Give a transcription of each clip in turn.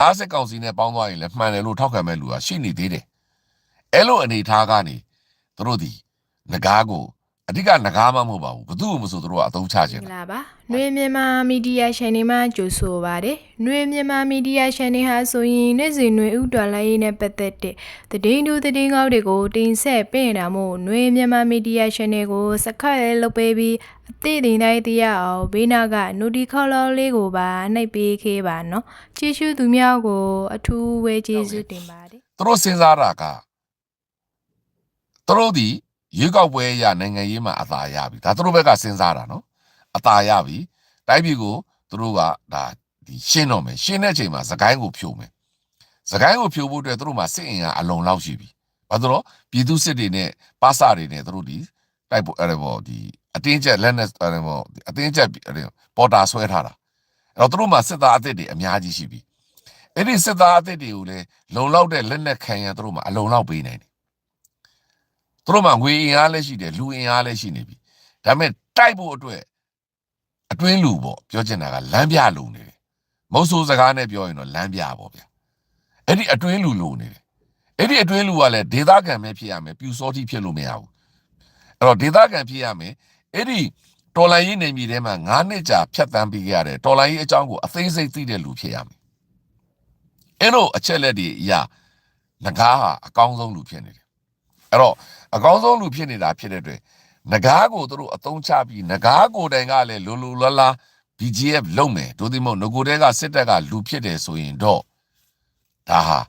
အားစစ်ကောင်စီနဲ့ပေါင်းသွားရင်လည်းမှန်တယ်လို့ထောက်ခံမဲ့လူကရှိနေသေးတယ်အဲ့လိုအနေထားကနေသူတို့ဒီငကားကိုအဓိကငကားမှမဟုတ်ပါဘူးဘသူ့ကိုမဆိုသူတို့ကအသုံးချခြင်းလားပါနှွေမြန်မာမီဒီယာရှင်တွေမှကြိုဆိုပါတယ်နှွေမြန်မာမီဒီယာရှင်တွေဟာဆိုရင်နေ့စဉ်နှွေဥတော်လိုင်းရေးနဲ့ပတ်သက်တဲ့သတင်းတို့သတင်းကောက်တွေကိုတင်ဆက်ပေးနေတာမို့နှွေမြန်မာမီဒီယာရှင်တွေကိုစခတ်ရဲလုပ်ပေးပြီးအသည့်တင်တိုင်းတရားအောင်ဘေးနာကနူဒီခေါလောလေးကိုပါနှိပ်ပေးခဲ့ပါနော်ကျေးဇူးသူများကိုအထူးဝဲကျေးဇူးတင်ပါတယ်သူတို့စဉ်းစားတာကသူတို့ဒီရွေးကောက်ပွဲရနိုင်ငံရေးမှာအသာရပြီဒါသူတို့ဘက်ကစဉ်းစားတာနော်အသာရပြီတိုင်းပြည်ကိုသူတို့ကဒါဒီရှင်းတော့မယ်ရှင်းတဲ့အချိန်မှာသခိုင်းကိုဖြိုမယ်သခိုင်းကိုဖြိုဖို့အတွက်သူတို့မှာစစ်အင်အားအလုံလောက်ရှိပြီဘာလို့တော့ပြည်သူစစ်တွေနဲ့ပါစတွေနဲ့သူတို့ဒီတိုက်ဖို့အဲ့ဘောဒီအတင်းကျပ်လက်နဲ့အဲ့ဘောအတင်းကျပ်ပေါ်တာဆွဲထားတာအဲ့တော့သူတို့မှာစစ်သားအသစ်တွေအများကြီးရှိပြီအဲ့ဒီစစ်သားအသစ်တွေကိုလည်းလုံလောက်တဲ့လက်နဲ့ခံရသူတို့မှာအလုံလောက်ပေးနိုင်တယ်သူတို့မှာငွေအင်အားလည်းရှိတယ်လူအင်အားလည်းရှိနေပြီဒါပေမဲ့တိုက်ဖို့အတွက်အတွင်းလူပေါ့ပြောချင်တာကလမ်းပြလူနေတယ်မုတ်ဆိုးစကားနဲ့ပြောရင်တော့လမ်းပြပေါ့ဗျာအဲ့ဒီအတွင်းလူလိုနေတယ်အဲ့ဒီအတွင်းလူကလည်းဒေသခံပဲဖြစ်ရမယ်ပြူစောတိဖြစ်လို့မရဘူးအဲ့တော့ဒေသခံဖြစ်ရမယ်အဲ့ဒီတော်လိုင်းရေးနေမြေထဲမှာ9နှစ်ကြာဖြတ်တန်းပြီးခဲ့ရတယ်တော်လိုင်းရေးအကြောင်းကိုအသေးစိတ်သိတဲ့လူဖြစ်ရမယ်အဲ့တော့အချက်လက်တွေအရာငကားဟာအကောင်းဆုံးလူဖြစ်နေတယ်အဲ့တော့အကောင်းဆုံးလူဖြစ်နေတာဖြစ်တဲ့အတွက်ငကားကိုတို့အသုံးချပြီးငကားကိုတိုင်ကလည်းလူလူလာလာ BGF လုံးမယ်တို့ဒီမို့ငကိုတဲကစစ်တပ်ကလူဖြစ်တယ်ဆိုရင်တော့ဒါဟာ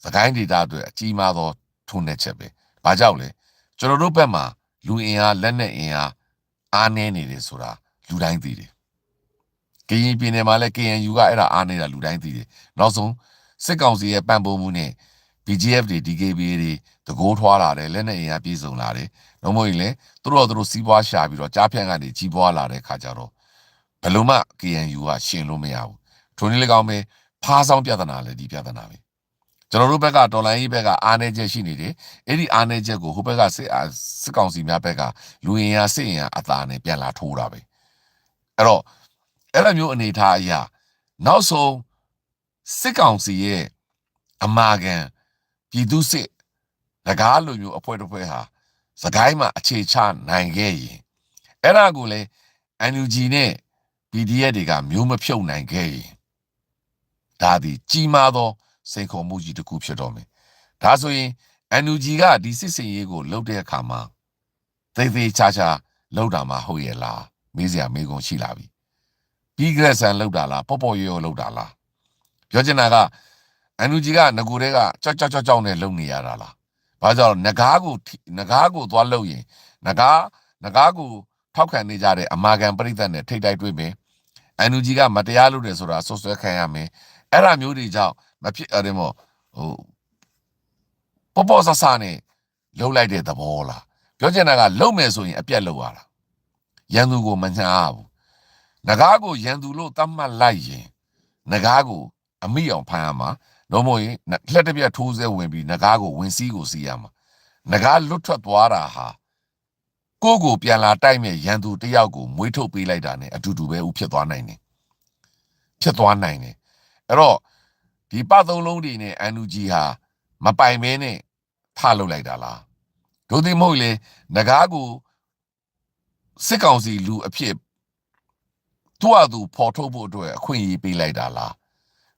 သခိုင်းဒေတာအတွက်အကြီးမားသောထုံးတဲ့ချက်ပဲဘာကြောင့်လဲကျွန်တော်တို့ဘက်မှာလူအင်အားလက်နက်အင်အားအားနည်းနေတယ်ဆိုတာလူတိုင်းသိတယ်ကရင်ပြည်နယ်မှာလည်း KNU ကအဲ့ဒါအားနေတာလူတိုင်းသိတယ်နောက်ဆုံးစစ်ကောင်စီရဲ့ပံ့ပိုးမှုနဲ့ BGF တွေ DKB တွေတကိုးထွားလာတယ်လက်နက်အင်အားပြည့်စုံလာတယ်တော့မဟုတ်ရင်လေသူတို့စီးပွားရှာပြီးတော့ကြားဖြန့်ကနေကြီးပွားလာတဲ့ခါကျတော့ဘယ်လိုမှ KNU ကရှင်လို့မရဘူးထိုနည်းလည်းကောင်းပဲဖားဆောင်ပြဿနာလည်းဒီပြဿနာပဲကျွန်တော်တို့ဘက်ကဒေါ်လာရေးဘက်ကအားနေချက်ရှိနေတယ်အဲ့ဒီအားနေချက်ကိုဟိုဘက်ကစစ်ကောင်စီများဘက်ကလူရင်ရစစ်ရင်ရအသာနဲ့ပြန်လာထိုးတာပဲအဲ့တော့အဲ့လိုမျိုးအနေထားအရာနောက်ဆုံးစစ်ကောင်စီရဲ့အမာခံပြည်သူစစ်ငကားလိုမျိုးအဖွဲ့တစ်ဖွဲ့ဟာစကိုင်းမှာအခြေချနိုင်ခဲ့ရင်အဲ့ဒါကိုလေ NUG နဲ့ PDF တွေကမျိုးမဖြုတ်နိုင်ခဲ့ရင်ဒါဒီကြီးမားသောစိန်ခေါ်မှုကြီးတစ်ခုဖြစ်တော့မယ်ဒါဆိုရင် NUG ကဒီစစ်စင်ရေးကိုလှုပ်တဲ့အခါမှာသေသေးချာချာလှုပ်တာမှဟုတ်ရဲ့လားမေးစရာမေးခွန်းရှိလာပြီပြီးကြက်ဆန်လှုပ်တာလားပေါ့ပေါ့ရောလှုပ်တာလားပြောချင်တာက NUG ကငကိုတဲကကြောက်နဲ့လှုပ်နေရတာလားဘာကြောင့်ငကားကိုသွားလှုပ်ရင်ငကားကိုထောက်ခံနေကြတဲ့အမာခံပြိသက်နဲ့ထိတ်တိုက်တွေ့မယ် NUG ကမတရားလုပ်တယ်ဆိုတာဆွဆွဲခံရမယ်အဲ့ဒါမျိုးတွေကြောင့်မဖြစ်အဲ့မို့ဟိုပေါ့ဆဆနဲ့လှုပ်လိုက်တဲ့သဘောလားပြောချင်တာကလှုပ်မယ်ဆိုရင်အပြက်လှုပ်ရတာရန်သူကိုမညာဘူးငကားကိုရန်သူလို့သတ်မှတ်လိုက်ရင်ငကားကိုအမိအောင်ဖမ်းရမှာတော့မဟုတ်ရင်လက်တစ်ပြက်ထိုးစဲဝင်ပြီးငကားကိုဝင်စီးကိုစီးရမှာငကားလွတ်ထွက်သွားတာဟာကိုပြန်လာတိုက်မဲ့ရန်သူတယောက်ကိုမွေးထုတ်ပေးလိုက်တာ ਨੇ အတူတူပဲဥဖြစ်သွားနိုင်တယ်ဖြစ်သွားနိုင်တယ်အဲ့တော့ဒီပသုံးလုံးတွေနဲ့ NUG ဟာမပိုင်မဲနဲ့ထလုပ်လိုက်တာလားဒို့သည်မဟုတ်လေငကားကိုစစ်ကောင်စီလူအဖြစ်သူ့အတူဖော်ထုတ်ဖို့အတွက်အခွင့်အရေးပေးလိုက်တာလား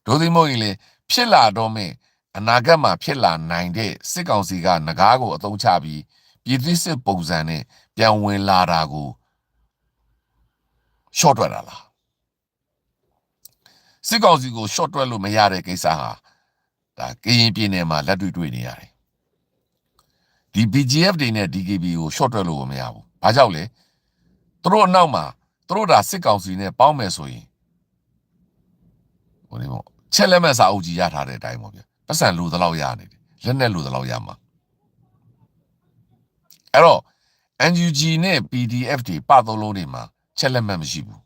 ဒို့သည်မဟုတ်ရင်လေဖြစ်လာတော့မဲ့အနာဂတ်မှာဖြစ်လာနိုင်တဲ့စစ်ကောင်စီကငကားကိုအသုံးချပြီးပြည်သူစစ်ပုံစံနဲ့ပြန်ဝင်လာတာကိုရှော့တွက်တာလားစစ်ကောင်စီကိုရှော့တွက်လို့မရတဲ့ကိစ္စဟာဒါကရင်ပြည်နယ်မှာလက်တွေ့နေရတယ်ဒီ BGF တွေနဲ့ DKB ကိုရှော့တွက်လို့မရဘူးဘာကြောင့်လဲသူတို့အနောက်မှာသူတို့ဒါစစ်ကောင်စီနဲ့ပေါင်းမယ်ဆိုရင်ဟိုဒီမို့ချက်လက်မဲ့စာအုပ်ကြီးရထားတဲ့အတိုင်းပေါ့ဗျပတ်စံလူသလောက်ရနေတယ်လက်နဲ့လူသလောက်ရမှာအဲ့တော့ NUG နဲ့ PDF တွေပသုံးလုံးတွေမှာချက်လက်မဲ့မရှိဘူး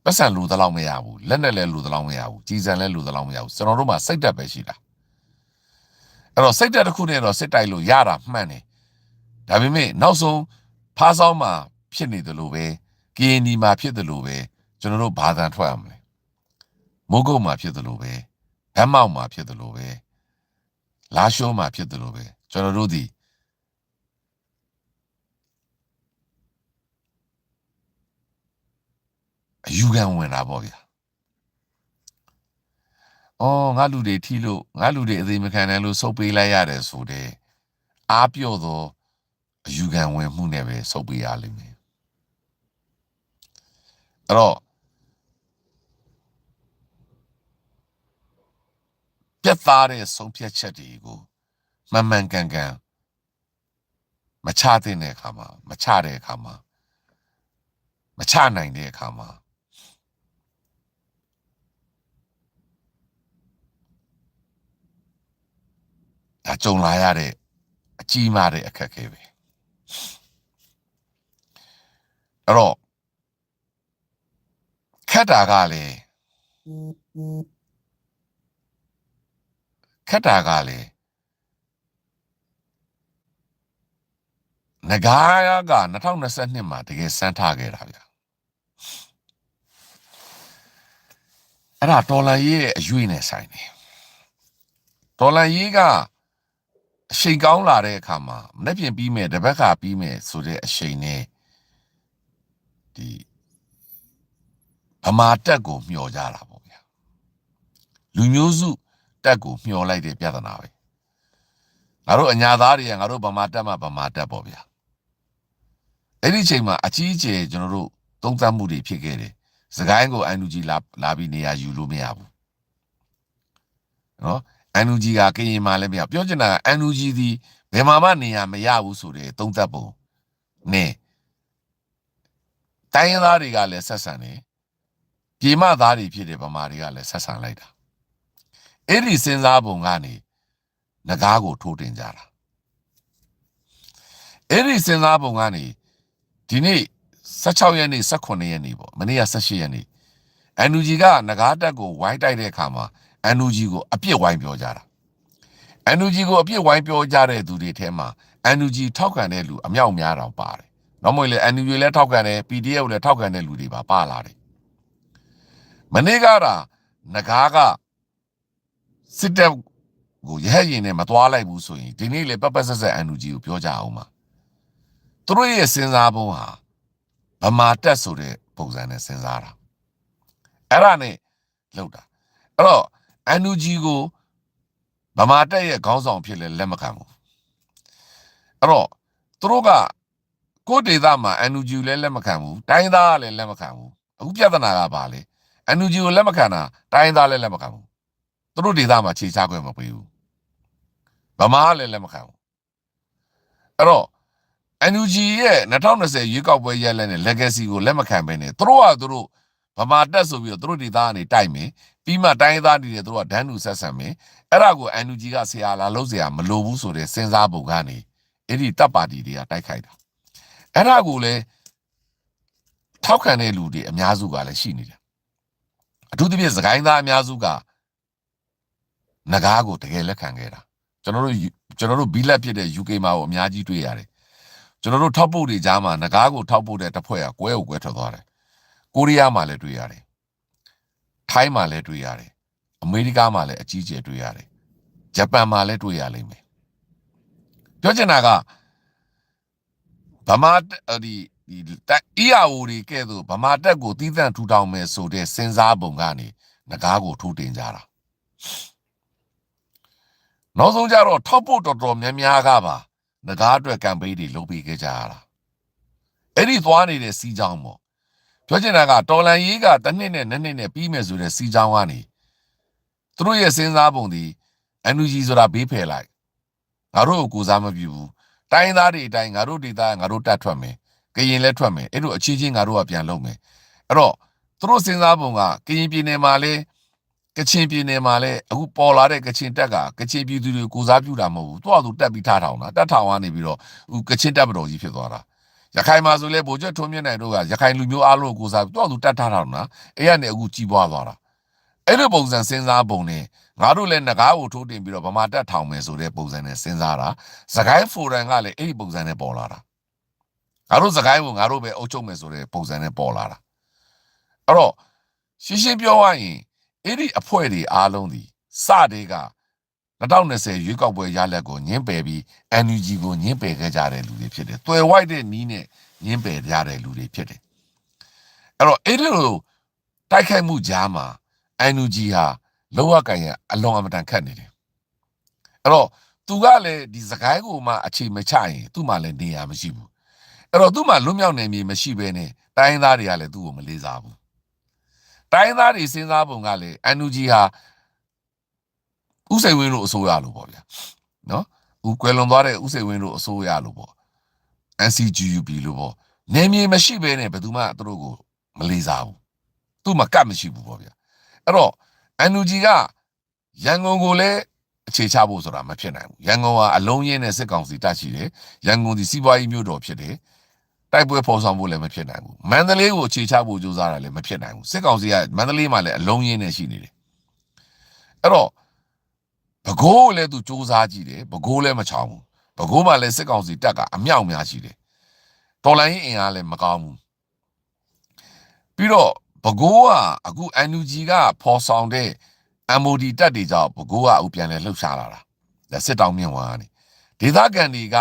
ပတ်စံလူသလောက်မရဘူးလက်နဲ့လည်းလူသလောက်မရဘူးကြီးစံလည်းလူသလောက်မရဘူးကျွန်တော်တို့မှာစိတ်တက်ပဲရှိတာအဲ့တော့စိတ်တက်တစ်ခုနဲ့တော့စစ်တိုက်လို့ရတာမှန်တယ်ဒါပေမဲ့နောက်ဆုံးဖားဆောင်မှာဖြစ်နေတယ်လို့ပဲ KND မှာဖြစ်တယ်လို့ပဲကျွန်တော်တို့ဘာသာထွက်ရမလဲ မိုးကုတ်မှာဖြစ်တယ်လို့ပဲဗတ်မောက်မှာဖြစ်တယ်လို့ပဲလာရှိုးမှာဖြစ်တယ်လို့ပဲကျွန်တော်တို့ဒီအယူခံဝင်တာပေါ့ဗျာအော်ငါလူတွေထီလို့ငါလူတွေအသေးမခံနိုင်လို့ဆုတ်ပေးလိုက်ရတယ်ဆိုတဲ့အားပြော့သောအယူခံဝင်မှုနဲ့ပဲဆုတ်ပေးရလိမ့်မယ်အဲ့တော့ပြတ်သားတဲ့ဆုံးဖြတ်ချက်တွေကိုမှန်မှန်ကန်ကန်မချတဲ့အခါမှာမချတဲ့အခါမှာမချနိုင်တဲ့အခါမှာဒါကြုံလာရတဲ့အကြီးမားတဲ့အခက်အခဲပဲအဲ့တော့ခက်တာကလည်းငကားက2022မှာတကယ်စမ်းထားခဲ့တာဗျာအဲ့ဒါတော်လန်ရေးရဲ့အရွေးနဲ့ဆိုင်တယ်တော်လန်ရေးကအချိန်ကောင်းလာတဲ့အခါမှာမနေ့ပြင်ပြီးမယ်တပတ်ခါပြီးမယ်ဆိုတဲ့အချိန်နဲ့ဒီဗမာတက်ကိုမျှော်ကြတာပေါ့ဗျာလူမျိုးစုတက်ကိုမျှော်လိုက်တဲ့ပြဿနာပဲငါတို့အညာသားတွေကငါတို့ဗမာတက်မှဗမာတက်ပေါ့ဗျာအဲ့ဒီချိန်မှာအကြီးအကျယ်ကျွန်တော်တို့သုံးသပ်မှုတွေဖြစ်ခဲ့တယ်စကိုင်းကိုအန်ယူဂျီလာပြီးနေရာယူလို့မရဘူးနော်အန်ယူဂျီကကရင်မှာလည်းမရပြောချင်တာကအန်ယူဂျီဒီဘယ်မှာမှနေရာမရဘူးဆိုတဲ့သုံးသပ်ပုံနဲ့တိုင်းရင်းသားတွေကလည်းဆက်ဆံတယ်ပြည်မသားတွေဖြစ်တဲ့ဗမာတွေကလည်းဆက်ဆံလိုက်တာအဲ့ဒီစဉ်းစားပုံကနေငကားကိုထိုးတင်ကြတာအဲ့ဒီစဉ်းစားပုံကနေဒီနေ့16ရက်နေ့18ရက်နေ့ပေါ့မနေ့က18ရက်နေ့အန်ယူဂျီကငကားတက်ကိုဝိုင်းတိုက်တဲ့အခါမှာအန်ယူဂျီကိုအပြစ်ဝိုင်းပြောကြတာအန်ယူဂျီကိုအပြစ်ဝိုင်းပြောကြတဲ့သူတွေထဲမှာအန်ယူဂျီထောက်ခံတဲ့လူအမြောက်များတောင်ပါတယ်နောက်မှလည်းအန်ယူဂျီလည်းထောက်ခံတယ် PDF လည်းထောက်ခံတဲ့လူတွေပါလာတယ်မနေ့ကငကားကစစ်တပ်ကိုရဟရင်နဲ့မသွားလိုက်ဘူးဆိုရင်ဒီနေ့လေပတ်ဆက်ဆက်အန်ယူဂျီကိုပြောကြအောင်ပါသူတို့ရဲ့စဉ်းစားပုံဟာဗမာတက်ဆိုတဲ့ပုံစံနဲ့စဉ်းစားတာအဲ့ဒါနဲ့လောက်တာအဲ့တော့အန်ယူဂျီကိုဗမာတက်ရဲ့ခေါင်းဆောင်ဖြစ်လဲလက်မခံဘူးအဲ့တော့သူတို့ကကိုဒေသမှာအန်ယူဂျီကိုလည်းလက်မခံဘူးတိုင်းသားကလည်းလက်မခံဘူးအခုပြဿနာကဘာလဲအန်ယူဂျီကိုလက်မခံတာတိုင်းသားလည်းလက်မခံဘူးသူတို့ဒေသမှာခြေချခွင့်မပေးဘူးဗမာကလည်းလက်မခံဘူးအဲ့တော့အန်ယူဂျီရဲ့2020ရွေးကောက်ပွဲရလနဲ့ legacy ကိုလက်မခံဘဲနဲ့သူတို့ဗမာတက်ဆိုပြီးတော့သူတို့ဒေသကနေတိုက်မယ်ပြီးမှတိုင်းသားတွေသူတို့ကဒန်းတူဆက်ဆံမယ်အဲ့ဒါကိုအန်ယူဂျီကဆရာလာလို့ဆရာမလိုဘူးဆိုတဲ့စဉ်းစားပုံကနေအဲ့ဒီတပ်ပါတီတွေကတိုက်ခိုက်တာအဲ့ဒါကိုလည်းထောက်ခံတဲ့လူတွေအများစုကလည်းရှိနေတယ်အထူးသဖြင့်စကိုင်းသားအများစုကငကားကိုတကယ်လက်ခံခဲ့တာကျွန်တော်တို့ဘီလက်ဖြစ်တဲ့ UK မှာကိုအများကြီးတွေ့ရတယ်ကျွန်တော်တို့ထောက်ပို့တွေကြားမှာငကားကိုထောက်ပို့တဲ့တစ်ဖွဲ့ကကွဲထွက်သွားတယ်ကိုရီးယားမှာလည်းတွေ့ရတယ်ထိုင်းမှာလည်းတွေ့ရတယ်အမေရိကမှာလည်းအကြီးကျယ်တွေ့ရတယ်ဂျပန်မှာလည်းတွေ့ရလိမ့်မယ်ပြောချင်တာကဗမာဒီ EAO တွေကဲ့သို့ဗမာတက်ကိုတီးသန့်ထူထောင်မယ်ဆိုတဲ့စဉ်းစားပုံကနေငကားကိုထိုးတင်ကြတာနောက်ဆုံးကြတော့ထောက်ဖို့တော်တော်များများကပါငကားအတွက်ကမ်ပိန်းတွေလုပ်ပေးခဲ့ကြရတာအဲ့ဒီသွားနေတဲ့စီးကြောင်းပေါ့ပြောချင်တာကတော်လန်ရေးကတစ်နှစ်နဲ့နှစ်နှစ်နဲ့ပြီးမယ်ဆိုတဲ့စီးကြောင်းကနေသူတို့ရဲ့စဉ်းစားပုံဒီအန်ယူဂျီဆိုတာဘေးဖယ်လိုက်ငါတို့ကိုကိုစားမပြုဘူးတိုင်းသားတွေအတိုင်းငါတို့ဒေသငါတို့တက်ထွက်မယ်ကရင်လည်းထွက်မယ်အဲ့လိုအချင်းချင်းငါတို့ကပြန်လုပ်မယ်အဲ့တော့သူတို့စဉ်းစားပုံကကရင်ပြည်နယ်မှာလည်းကချင်ပြည်နယ်မှာလည်းအခုပေါ်လာတဲ့ကချင်တက်ကကချင်ပြည်သူတွေကိုစားပြုတာမဟုတ်ဘူးသူ့အတူတက်ပြီးထားထောင်တာတက်ထောင်ကနေပြီးတော့ကချင်တက်မတော်ကြီးဖြစ်သွားတာရခိုင်မှာဆိုလဲဗိုလ်ချုပ်ထွန်းမြင့်နိုင်တို့ကရခိုင်လူမျိုးအားလုံးကိုစားသူ့အတူတက်ထားထောင်တာအဲ့ရနေအခုကြီးပွားသွားတာအဲ့လိုပုံစံစဉ်းစားပုံနဲ့ငါတို့လည်းငကားကိုထိုးတင်ပြီးတော့ဗမာတက်ထောင်မယ်ဆိုတဲ့ပုံစံနဲ့စဉ်းစားတာစကိုင်းဖိုရန်ကလည်းအဲ့ဒီပုံစံနဲ့ပေါ်လာတာငါတို့စကိုင်းကိုငါတို့ပဲအုပ်ချုပ်မယ်ဆိုတဲ့ပုံစံနဲ့ပေါ်လာတာအဲ့တော့ရှင်းရှင်းပြောရရင် အဲ့ဒီအဖွဲ့တွေအားလုံးဒီစတဲ့က2020ရွေးကောက်ပွဲရလဒ်ကိုညှင်းပယ်ပြီး NUG ကိုညှင်းပယ်ခဲ့ကြတဲ့လူတွေဖြစ်တယ်။တွယ်ဝိုက်တဲ့နီးနဲ့ညှင်းပယ်ကြတဲ့လူတွေဖြစ်တယ်။အဲ့တော့အဲ့ဒီလိုတိုက်ခိုက်မှုကြားမှာ NUG ဟာလောကကန်ရအလွန်အမတန်ခတ်နေတယ်။အဲ့တော့သူကလည်းဒီစကိုင်းကိုမှအခြေမချရင်သူ့မှာလည်းနေရာမရှိဘူး။အဲ့တော့သူ့မှာလွတ်မြောက်နေမြေမရှိဘဲနဲ့တိုင်းသားတွေကလည်းသူ့ကိုမလေးစားဘူး။တိုင်းသားတွေစဉ်းစားပုံကလည်း NUG ဟာဥစိန်ဝင်းတို့အစိုးရလို့ပေါ့ဗျာနော်ဦးကွယ်လွန်သွားတဲ့ဥစိန်ဝင်းတို့အစိုးရလို့ပေါ့ NCGUB လို့ပေါ့နေမြေမရှိဘဲနဲ့ဘယ်သူမှသူတို့ကိုမလေးစားဘူးသူ့မှာကတ်မရှိဘူးပေါ့ဗျာအဲ့တော့ NUG ကရန်ကုန်ကိုလည်းအခြေချဖို့ဆိုတာမဖြစ်နိုင်ဘူးရန်ကုန်ကအလုံးရင်းနဲ့စစ်ကောင်စီတက်ရှိတယ်ရန်ကုန်ဒီစီးပွားရေးမြို့တော်ဖြစ်တယ်တိုက်ပွဲဖော်ဆောင်ဖို့လည်းမဖြစ်နိုင်ဘူးမန္တလေးကိုအခြေချဖို့ကြိုးစားတာလည်းမဖြစ်နိုင်ဘူးစစ်ကောင်စီကမန္တလေးမှာလည်းအလုံးရင်းနဲ့ရှိနေတယ်အဲ့တော့ဘကိုးလည်းသူစူးစမ်းကြည့်တယ်ဘကိုးလည်းမချောင်ဘူးဘကိုးမှလည်းစစ်ကောင်စီတက်ကအမြောက်များရှိတယ်တော်လိုင်းအင်အားလည်းမကောင်းဘူးပြီးတော့ဘကိုးကအခု NUG ကဖော်ဆောင်တဲ့ MOD တက်တွေကြောင့်ဘကိုးကအခုပြန်လဲလှုပ်ရှားလာတာဒါစစ်တောင်းမြင့်ဝါကနေဒေသခံတွေက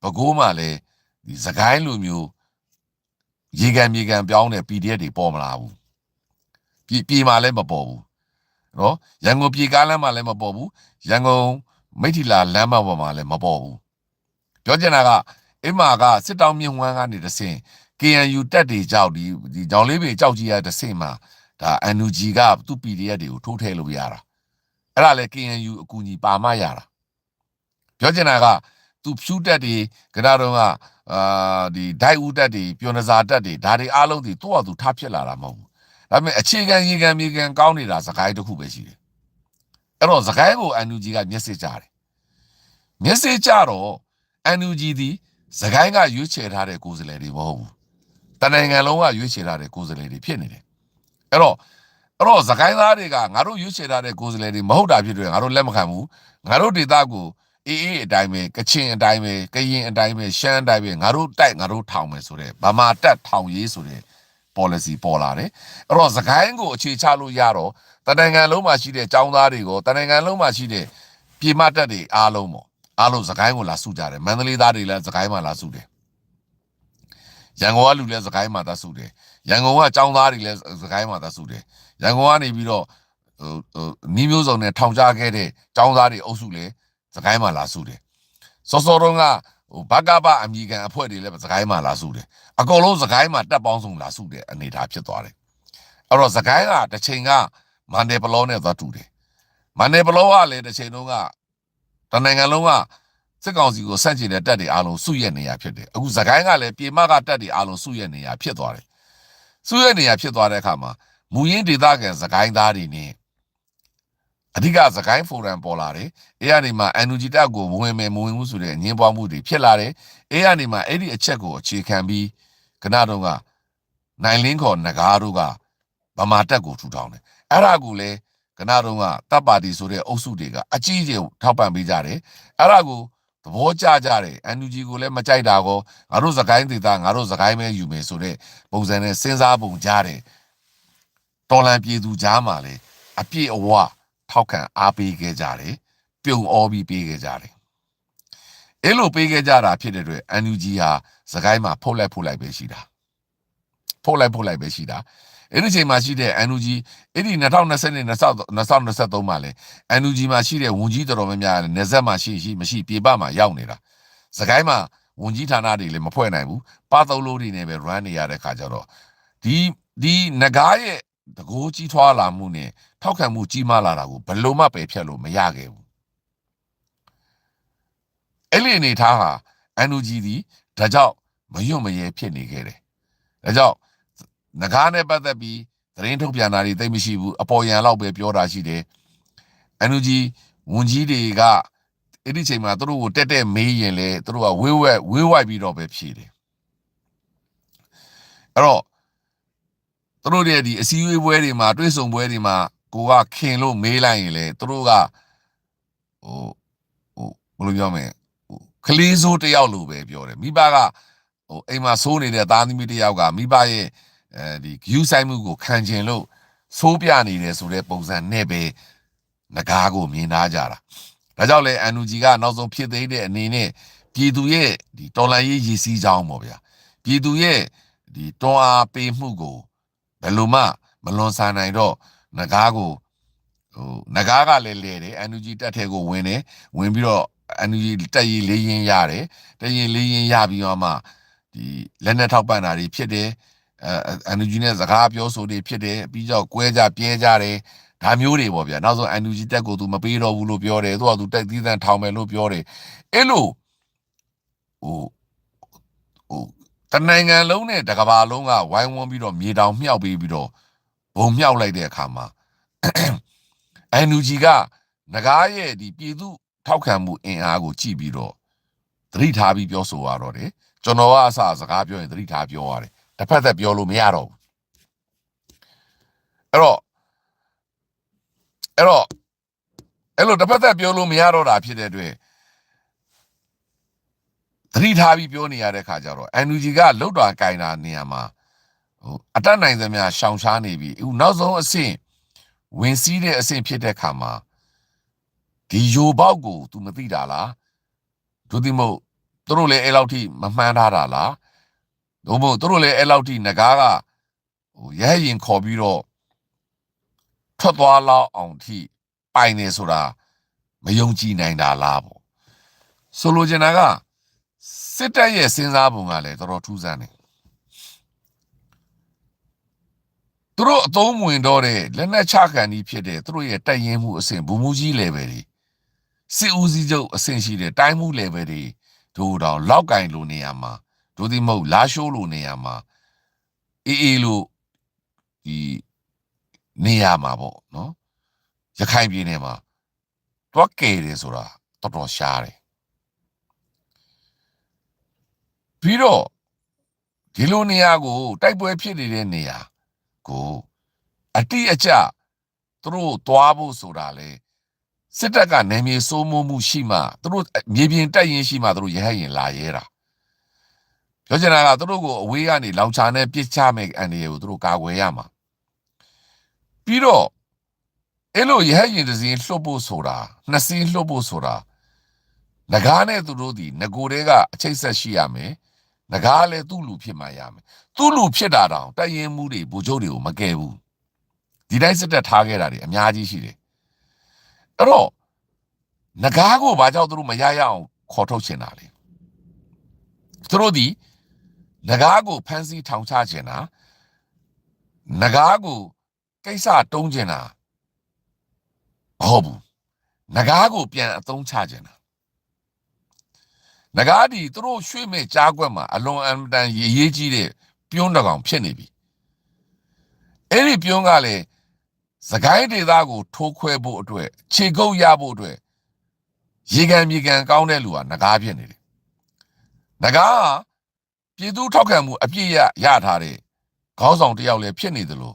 ဘကိုးမှလည်းဒီစကိုင်းလိုမျိုးရေကန်မြေကန်ပြောင်းတဲ့ PDF တွေပေါ်မလာဘူးပြည်မှာလည်းမပေါ်ဘူးနော်ရန်ကုန်ပြည်ကားလမ်းမှာလည်းမပေါ်ဘူးရန်ကုန်မိထီလာလမ်းမပေါ်မှာလည်းမပေါ်ဘူးပြောချင်တာကအင်းမာကစစ်တောင်းမြင့်ဝမ်းကနေတဆင့် KNU တက်တွေကြောက်ဒီကြောင်လေးပေကြောက်ကြီးရတဆင့်မှာဒါ NUG ကသူ့ PDF တွေကိုထိုးထဲလို့ရတာအဲ့ဒါလေ KNU အကူအညီပါမရတာပြောချင်တာကသူဖြူတက်တွေကဒါတော့ကဒီဒိုက်ဦးတက်တွေပြွန်နဇာတက်တွေဒါတွေအားလုံးဒီသူ့ဟာသူထားဖြစ်လာတာမဟုတ်ဘူးဒါပေမဲ့အခြေခံရေခံမြေခံကောင်းနေတာစကိုင်းတစ်ခုပဲရှိတယ်အဲ့တော့စကိုင်းကို NUG ကမျက်စိကြတယ်မျက်စိကြတော့ NUG ဒီစကိုင်းကရွေးချယ်ထားတဲ့ကိုယ်စားလှယ်တွေမဟုတ်ဘူးတနိုင်ငံလုံးကရွေးချယ်ထားတဲ့ကိုယ်စားလှယ်တွေဖြစ်နေတယ်အဲ့တော့စကိုင်းသားတွေကငါတို့ရွေးချယ်ထားတဲ့ကိုယ်စားလှယ်တွေမဟုတ်တာဖြစ်တယ်ငါတို့လက်မခံဘူးငါတို့ဒေသကိုအေးအတိုင်းပဲကချင်အတိုင်းပဲကရင်အတိုင်းပဲရှမ်းအတိုင်းပဲငါတို့တိုက်ငါတို့ထောင်မယ်ဆိုတဲ့ဗမာတက်ထောင်ရေးဆိုတဲ့ policy ပေါ်လာတယ်အဲ့တော့စကိုင်းကိုအခြေချလို့ရတော့တနိုင်ငံလုံးမှာရှိတဲ့ចောင်းသားတွေကိုတနိုင်ငံလုံးမှာရှိတဲ့ပြည်မတက်တွေအားလုံးပေါ့အားလုံးစကိုင်းကိုလာစုကြတယ်မန္တလေးသားတွေလည်းစကိုင်းမှာလာစုတယ်ရန်ကုန်ကလူလည်းစကိုင်းမှာသာစုတယ်ရန်ကုန်ကចောင်းသားတွေလည်းစကိုင်းမှာသာစုတယ်ရန်ကုန်ကနေပြီးတော့နီးမျိုးစုံနဲ့ထောင်ချခဲ့တဲ့ចောင်းသားတွေအုပ်စုလည်းစကိုင်းမှာလာစုတယ်စောစောတုန်းကဘကပအမိကန်အဖွဲ့တွေလည်းစကိုင်းမှာလာစုတယ်အကုန်လုံးစကိုင်းမှာတက်ပေါင်းစုံလာစုတဲ့အနေအထားဖြစ်သွားတယ်အဲ့တော့စကိုင်းကတစ်ချိန်ကမန္တလေးပလောနဲ့သွားတူတယ်မန္တလေးပလောကလည်းတစ်ချိန်လုံးကတနိုင်ငံလုံးကစစ်ကောင်စီကိုဆန့်ကျင်တဲ့တပ်တွေအားလုံးစုရက်နေရဖြစ်တယ်အခုစကိုင်းကလည်းပြည်မကတပ်တွေအားလုံးစုရက်နေရဖြစ်သွားတယ်စုရက်နေရဖြစ်သွားတဲ့အခါမှာမူရင်းဒေသခံစကိုင်းသားတွေနဲ့အဓိကစကိုင်းဖိုရမ်ပေါ်လာတယ်အဲ့ဒီမှာ NUG တက်ကိုမဝင်မယ်မဝင်ဘူးဆိုတဲ့အငင်းပွားမှုတွေဖြစ်လာတယ်အဲ့ဒီမှာအဲ့ဒီအချက်ကိုအခြေခံပြီးခဏတုန်းကနိုင်လင်းခေါ်နဂါးတို့ကဗမာတက်ကိုထူထောင်တယ်အဲ့ဒါကိုလည်းခဏတုန်းကတပ်ပါတီဆိုတဲ့အုပ်စုတွေကအကြီးအကျယ်ထောက်ပံ့ပေးကြတယ်အဲ့ဒါကိုသဘောကျကြတယ် NUG ကိုလည်းမကြိုက်တာကောငါတို့စကိုင်းဒေသငါတို့စကိုင်းပဲယူမယ်ဆိုတဲ့ပုံစံနဲ့စဉ်းစားပုံကြားတယ်တော်လန်ပြည်သူကြားမှာလည်းအပြည့်အဝထောက်ခံအားပေးခဲ့ကြတယ်ပြုံအောပြီးပေးခဲ့ကြတယ်အဲ့လိုပေးခဲ့ကြတာဖြစ်တဲ့အတွက် NUG ဟာစကိုင်းမှာဖုတ်လိုက်ပဲရှိတာဖုတ်လိုက်ပဲရှိတာအဲ့ဒီချိန်မှာရှိတဲ့ NUG အဲ့ဒီ2020နဲ့2023မှာလဲ NUG မှာရှိတဲ့ဝန်ကြီးတော်များများနေဆက်မှာရှိမရှိပြေပမှာရောက်နေတာစကိုင်းမှာဝန်ကြီးဌာနတွေလည်းမဖွဲ့နိုင်ဘူးပါသုံးလို့တွေနဲ့ပဲ run နေရတဲ့ခါကျတော့ဒီငကားရဲ့တကိုးကြီးထွားလာမှုနဲ့ထောက်ခံမှုကြီးမားလာတာကိုဘယ်လိုမှပယ်ဖြတ်လို့မရခဲ့ဘူးအဲ့ဒီအနေထားဟာ NUG ဒီဒါကြောင့်မယွတ်မရဲဖြစ်နေခဲ့တယ်ဒါကြောင့်ငကားနဲ့ပတ်သက်ပြီးသတင်းထုတ်ပြန်တာတွေသိမရှိဘူးအပေါ်ယံလောက်ပဲပြောတာရှိတယ် NUG ဝန်ကြီးတွေကအဲ့ဒီချိန်မှာသူတို့ကိုတက်မေးရင်လေသူတို့ကဝေးဝိုက်ပြီးတော့ပဲဖြေတယ်အဲ့တော့သူတို့ရဲ့ဒီအစည်းအဝေးပွဲတွေမှာတွဲဆုံပွဲတွေမှာကိုကခင်လို့မေးလိုက်ရင်လေသူတို့ကဘယ်လိုပြောမလဲကလေးစိုးတယောက်လိုပဲပြောတယ်မိဘကအိမ်မှာစိုးနေတဲ့သားသမီးတယောက်ကမိဘရဲ့ဒီ view ဆိုင်မှုကိုခံကျင်လို့ ဆိုးပြနေတယ်ဆိုတဲ့ပုံစံနဲ့ပဲငကားကိုမြင်သားကြတာဒါကြောင့်လေအန်ယူဂျီကနောက်ဆုံးဖြစ်သေးတဲ့အနေနဲ့ပြည်သူရဲ့ဒီတော်လှန်ရေးရည်စည်းကြောင်းပေါ့ဗျာပြည်သူရဲ့ဒီတွန်းအားပေးမှုကိုဘယ်လိုမှမလွန်ဆန်နိုင်တော့ငကားကိုငကားကလည်းလေတယ်အန်ယူဂျီတက်ထဲကိုဝင်တယ်ဝင်ပြီးတော့အန်ယူဂျီတက်ရေးလေးရင်ရတယ်တက်ရေးလေးရင်ရပြီးတော့မှဒီလက်နက်ထောက်ပံ့တာတွေဖြစ်တယ်အန်ယူဂျီနဲ့စကားပြောဆိုတွေဖြစ်တယ်ပြီးတော့ကွဲကြပြဲကြတယ်ဒါမျိုးတွေပေါ့ဗျာနောက်ဆုံးအန်ယူဂျီတက်ကိုသူမပေးတော့ဘူးလို့ပြောတယ်သူကသူတက်သီးသန့်ထောင်မယ်လို့ပြောတယ်အဲ့လိုတနိုင်ငံလုံးနဲ့တကဘာလုံးကဝိုင်းဝန်းပြီးတော့မြေတောင်မြောက်ပြီးတော့ဘုံမြောက်လိုက်တဲ့အခါမှာအန်ယူဂျီကငကားရဲ့ဒီပြည်သူထောက်ခံမှုအင်အားကိုကြည့်ပြီးတော့သတိထားပြီးပြောဆိုရတော့တယ်ကျွန်တော်ကအစစကားပြောရင်သတိထားပြောရတယ်တစ်ဖက်သက်ပြောလို့မရတော့ဘူးအဲ့လိုတစ်ဖက်သက်ပြောလို့မရတော့တာဖြစ်တဲ့အတွက်သတိထားပြီးပြောနေရတဲ့ခါကျတော့ NUG ကလှုပ်တော်ကင်တာနေရာမှာအတက်နိုင်သမျှရှောင်ရှားနေပြီအခုနောက်ဆုံးအဆင့်ဝင်စည်းတဲ့အဆင့်ဖြစ်တဲ့ခါမှာဒီယိုပေါက်ကို तू မသိတာလားဒုတိမို့သူတို့လည်းအဲ့လောက်ထိမမှန်းထားတာလားဒုမို့သူတို့လည်းအဲ့လောက်ထိငကားကရဲရင်ခေါ်ပြီးတော့ထွက်သွားလောက်အောင်ထိပိုင်နေဆိုတာမယုံကြည်နိုင်တာလားပေါ့ဆိုလိုချင်တာကစစ်တပ်ရဲ့စဉ်းစားပုံကလည်းတော်တော်ထူးဆန်းတယ်သူတို့အသုံးဝင်တော့တဲ့လက်နက်ချခံပြီးဖြစ်တဲ့သူတို့ရဲ့တိုက်ရင်မှုအဆင့်ဘူမူကြီး level တွေစစ်ဦးစီးချုပ်အဆင့်ရှိတဲ့တိုင်းမှု level တွေတို့တော့လောက်ကင်လိုနေရမှာတို့ဒီမဟုတ်လာရှိုးလိုနေရမှာအေးလို့ဒီနေရမှာပေါ့နော်ရခိုင်ပြည်နယ်မှာတွက်ကဲတယ်ဆိုတာတော်တော်ရှားတယ်ပြီးတော့ဒီလိုနေရာကိုတိုက်ပွဲဖြစ်နေတဲ့နေရာကိုအတိအကျသူတို့သွားဖို့ဆိုတာလေစစ်တပ်ကနယ်မြေစိုးမိုးမှုရှိမှသူတို့မြေပြင်တိုက်ရင်ရှိမှသူတို့ရဟရင်လာရဲတာပြောချင်တာကသူတို့ကိုအဝေးကနေလောင်ချာနဲ့ပစ်ချမဲ့အန်ဒီကိုသူတို့ကာကွယ်ရမှာပြီးတော့အဲ့လိုရဟရင်တစ်စင်းလှုပ်ဖို့ဆိုတာနှစ်စင်းလှုပ်ဖို့ဆိုတာငကားနဲ့သူတို့ဒီငကိုတဲကအချိတ်ဆက်ရှိရမယ်ငကားလည်းသူ့လူဖြစ်မှရမယ်သူ့လူဖြစ်တာတောင်တိုက်ရင်မှုတွေဘူချုပ်တွေကိုမကယ်ဘူးဒီတိုင်းစစ်တပ်ထားခဲ့တာတွေအများကြီးရှိတယ်အဲ့တော့ငကားကိုဘာကြောင့်သူတို့မရရအောင်ခေါ်ထုတ်ချင်တာလဲသူတို့ဒီငကားကိုဖမ်းဆီးထောင်ချချင်တာငကားကိုကိစ္စတုံးချင်တာမဟုတ်ဘူးငကားကိုပြန်အသုံးချချင်တာငကားဒီသူတို့ရွှေ့မဲ့ကြားကွက်မှာအလွန်အမတန်ရေးကြီးတဲ့ပြုံးတကောင်ဖြစ်နေပြီအဲ့ဒီပြုံးကလည်းစကိုင်းဒေသကိုထိုးခွဲဖို့အတွက်ခြေကုပ်ရဖို့အတွက်ရေကန်မြေကန်ကောင်းတဲ့လူကငကားဖြစ်နေတယ်ငကားကပြည်သူထောက်ခံမှုအပြည့်ရထားတဲ့ခေါင်းဆောင်တယောက်လည်းဖြစ်နေသလို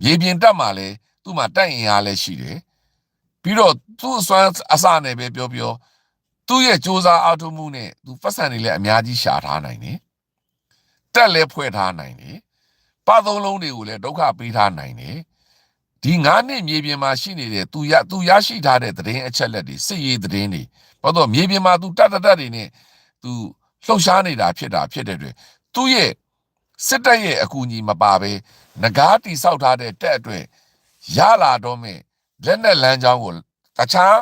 မြေပြင်တက်မှာလည်းသူ့မှာတိုက်ရင်အားလည်းရှိတယ်ပြီးတော့သူ့အစွမ်းအစနဲ့ပဲပြောသူ့ရဲ့စ조사အားထုတ်မှုနဲ့သူပတ်စံတွေလည်းအများကြီးရှာထားနိုင်တယ်တက်လည်းဖွဲ့ထားနိုင်တယ်ပတ်သုံးလုံးတွေကိုလည်းဒုက္ခပေးထားနိုင်တယ်ဒီ9နှစ်မြေပြင်မှာရှိနေတဲ့သူရရှိထားတဲ့သတင်းအချက်လက်တွေစစ်ရေးသတင်းတွေဘာလို့မြေပြင်မှာသူတတ်တွေနဲ့သူလှုပ်ရှားနေတာဖြစ်တဲ့အတွက်သူ့ရဲ့စစ်တပ်ရဲ့အကူအညီမပါဘဲငကားတိဆောက်ထားတဲ့တက်အတွက်ရလာတော့မဲ့လက်နက်လမ်းကြောင်းကိုတခြား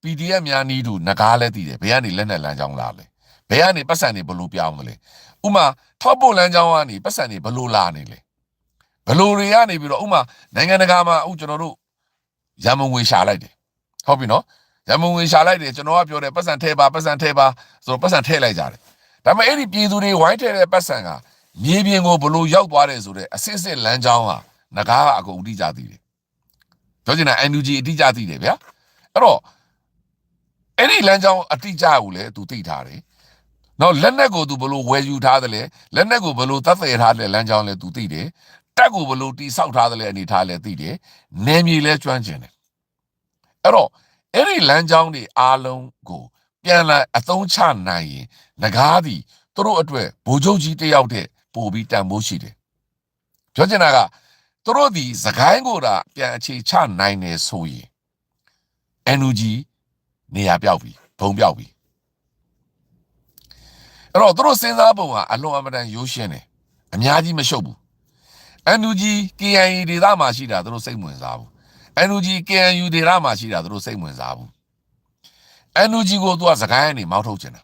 PDF များနီးတူငကားလဲတည်တယ်ဘယ်ကနေလက်နက်လမ်းကြောင်းလာလဲဘယ်ကနေပတ်စံတွေဘလို့ပြောင်းမလဲဥမာထောက်ပို့လမ်းကြောင်းကနေပတ်စံတွေဘလို့လာနေလဲဘလို့တွေကနေပြီးတော့ဥမာနိုင်ငံတကာမှာကျွန်တော်တို့ရန်မုံငွေရှာလိုက်တယ်ဟုတ်ပြီနော်ရန်မုံငွေရှာလိုက်တယ်ကျွန်တော်ကပြောတယ်ပတ်စံထဲပါဆိုတော့ပတ်စံထဲလိုက်ကြတယ်ဒါပေမဲ့အဲ့ဒီပြည်သူတွေဝိုင်းထဲတဲ့ပတ်စံကမြေပြင်ကိုဘလို့ရောက်သွားတယ်ဆိုတဲ့အစစ်စစ်လမ်းကြောင်းဟာငကားကအကုန်အတိကျသိတယ်ပြောချင်တာ NUG အတိကျသိတယ်ဗျာအဲ့တော့အဲ့ဒီလမ်းကြောင်းအတိအကျကိုလည်းသူသိထားတယ်။နောက်လက်နက်ကိုသူဘလို့ဝယ်ယူထားတယ်လဲလက်နက်ကိုဘလို့သတ်သေထားတယ်လမ်းကြောင်းလည်းသူသိတယ်။တက်ကိုဘလို့တိဆောက်ထားတယ်လဲအနေထားလည်းသိတယ်။နယ်မြေလည်းကျွမ်းကျင်တယ်။အဲ့တော့အဲ့ဒီလမ်းကြောင်းတွေအားလုံးကိုပြန်လာအသုံးချနိုင်ရင်ငကားသည်သူတို့အတွက်ဗိုလ်ချုပ်ကြီးတယောက်တည်းပို့ပြီးတန်ဖိုးရှိတယ်။ပြောချင်တာက သူတို့ဒီစကိုင်းကိုဒါပြန်အခြေချနိုင်နေဆိုရင် NUG နေရာပြောက်ပြီဘုံပြောက်ပြီအဲ့တော့သူတို့စဉ်းစားပုံကအလွန်အမတန်ရိုးရှင်းတယ်အများကြီးမရှုပ်ဘူး NUG KNU ဒေသမှာရှိတာသူတို့စိတ်ဝင်စားဘူး NUG KNU ဒေသမှာရှိတာသူတို့စိတ်ဝင်စားဘူး NUG ကိုသူကစကိုင်းကနေမောင်းထုတ်ချင်တာ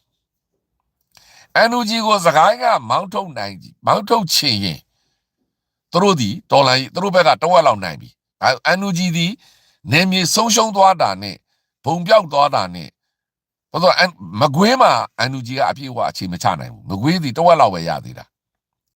NUG ကိုစကိုင်းကမောင်းထုတ်နိုင်မောင်းထုတ်ချင်ရင်သူတို့ဒီဒေါ်လာကြီးသူတို့ဘက်ကတဝက်လောက်နိုင်ပြီဒါ NUG ဒီနေမြေဆုံးရှုံးသွားတာနဲ့ဘုံပြောက်သွားတာနဲ့ဘာလို့မကွေးမှာ NUG ကအပြည့်အဝအခြေမချနိုင်ဘူးမကွေးဒီတဝက်လောက်ပဲရသေးတာ